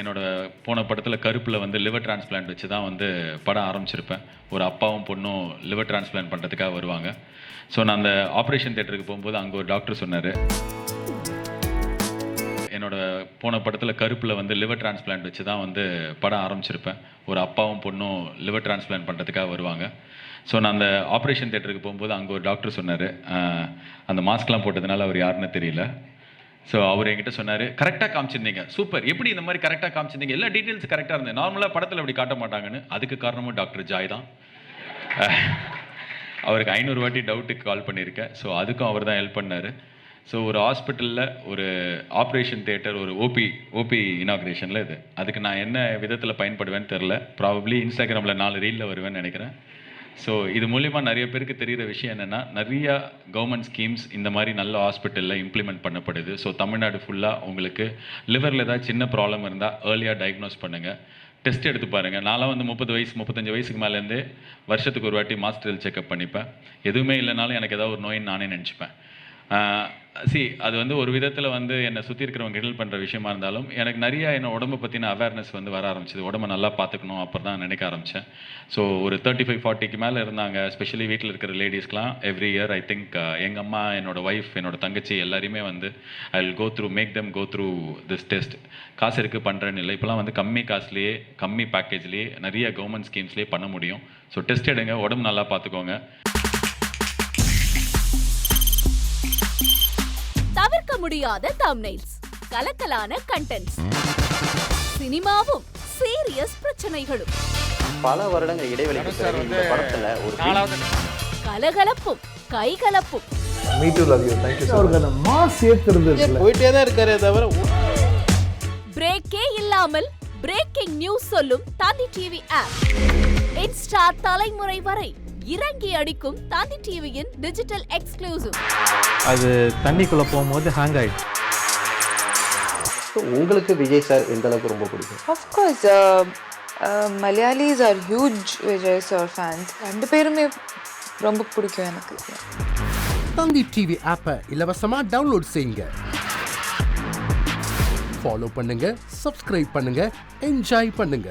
என்னோட போன படத்தில் கருப்பில் வந்து லிவர் டிரான்ஸ்பிளான்ட் வச்சு தான் வந்து படம் ஆரம்பிச்சிருப்பேன். ஒரு அப்பாவும் பொண்ணும் லிவர் டிரான்ஸ்பிளான்ட் பண்ணுறதுக்காக வருவாங்க. ஸோ நான் அந்த ஆப்ரேஷன் தேட்டருக்கு போகும்போது அங்கே ஒரு டாக்டர் சொன்னார், என்னோட போன படத்தில் கருப்பில் வந்து லிவர் டிரான்ஸ்பிளான்ட் வச்சு தான் வந்து படம் ஆரம்பிச்சிருப்பேன். ஒரு அப்பாவும் பொண்ணும் லிவர் டிரான்ஸ்பிளான்ட் பண்ணுறதுக்காக வருவாங்க. ஸோ நான் அந்த ஆப்ரேஷன் தேட்டருக்கு போகும்போது அங்கே ஒரு டாக்டர் சொன்னார், அந்த மாஸ்க்லாம் போட்டதுனால அவர் யாருன்னு தெரியல. ஸோ அவர் என்கிட்ட சொன்னார், கரெக்டாக காமிச்சிருந்தீங்க, சூப்பர், எப்படி இந்த மாதிரி கரெக்டாக காமிச்சிருந்தீங்க, எல்லா டீட்டெயில்ஸ் கரெக்டாக இருந்தது, நார்மலாக படத்தில் அப்படி காட்ட மாட்டாங்கன்னு. அதுக்கு காரணமும் டாக்டர் ஜாய் தான். அவருக்கு 500 வாட்டி டவுட்டுக்கு கால் பண்ணியிருக்கேன். ஸோ அதுக்கும் அவர் தான் ஹெல்ப் பண்ணார். ஸோ ஒரு ஹாஸ்பிட்டலில் ஒரு ஆப்ரேஷன் தியேட்டர், ஒரு ஓபி இனாக்ரேஷனில் இது. அதுக்கு நான் என்ன விதத்தில் பயன்படுவேன்னு தெரில. ப்ராபப்ளி இன்ஸ்டாகிராமில் 4 ரீலில் வருவேன்னு நினைக்கிறேன். ஸோ இது மூலிமா நிறைய பேருக்கு தெரிகிற விஷயம் என்னென்னா, நிறையா கவர்மெண்ட் ஸ்கீம்ஸ் இந்த மாதிரி நல்ல ஹாஸ்பிட்டலில் இம்ப்ளிமெண்ட் பண்ணப்படுது. ஸோ தமிழ்நாடு ஃபுல்லாக உங்களுக்கு லிவரில் ஏதாவது சின்ன ப்ராப்ளம் இருந்தால் ஏர்லியாக டயக்னோஸ் பண்ணுங்கள், டெஸ்ட் எடுத்து பாருங்கள். நான்லாம் வந்து 30 வயசு 35 வயசுக்கு மேலேருந்தே வருஷத்துக்கு ஒரு வாட்டி மாஸ்டர் ஹெல்த் செக்அப் பண்ணிப்பேன். எதுவுமே இல்லைனாலும் எனக்கு ஏதாவது ஒரு நோயின்னு நானே நினச்சிப்பேன். அது வந்து ஒரு விதத்தில் வந்து என்னை சுற்றி இருக்கிறவங்க ஹெல்ப் பண்ணுற விஷயமா இருந்தாலும், எனக்கு நிறைய என்னை உடம்பை பற்றின அவேர்னஸ் வந்து வர ஆரம்பிச்சிது. உடம்பை நல்லா பார்த்துக்கணும் அப்புறம் தான் நினைக்க ஆரம்பித்தேன். ஸோ ஒரு 35-40க்கு மேலே இருந்தாங்க, ஸ்பெஷலி வீட்டில் இருக்கிற லேடிஸ்க்கெலாம் எவ்ரி இயர் ஐ திங்க் எங்கள் அம்மா, என்னோடய ஒய்ஃப், என்னோடய தங்கச்சி எல்லாரையுமே வந்து I will make them go through this test. காசு இருக்குது பண்ணுறேன்னு இல்லை, இப்போலாம் வந்து கம்மி காசுலேயே கம்மி பேக்கேஜ்லேயே நிறைய கவர்மெண்ட் ஸ்கீம்ஸ்லேயே பண்ண முடியும். ஸோ டெஸ்ட் எடுங்க, உடம்பு நல்லா பார்த்துக்கோங்க. தவிர்க்க முடியாத தம்ப்நெயில்ஸ், கலக்கலான கண்டென்ட்ஸ், சினிமாவும் சீரியஸ் பிரச்சனைகளும், பல வருடங்கள் இடைவெளிக்கு பிறகு இந்த படத்துல ஒரு கலகலப்பும் கைகலப்பும், போயிட்டே தான் இருக்காரே தவிர பிரேக்கே இல்லாமல் பிரேக்கிங் நியூஸ் சொல்லும் தந்தி டிவி ஆப். இன்ஸ்டா தலைமுறை வரை இறங்கி அடிக்கும் தந்தி டிவியின் டிஜிட்டல் எக்ஸ்க்ளூசிவ். அது தண்ணிக்குள்ள போகும்போது ஹேங் ஆயிடுச்சு. உங்களுக்கு விஜய் சார் எந்த அளவுக்கு ரொம்ப பிடிக்கும்? Of course, Malayalis are huge Vijay sir fans. ரெண்டு பேருமே ரொம்ப பிடிக்கும் எனக்கு. தந்தி டிவி ஆப்பை இலவசமா டவுன்லோட் செய்யுங்க, ஃபாலோ பண்ணுங்க, சப்ஸ்கிரைப் பண்ணுங்க, என்ஜாய் பண்ணுங்க.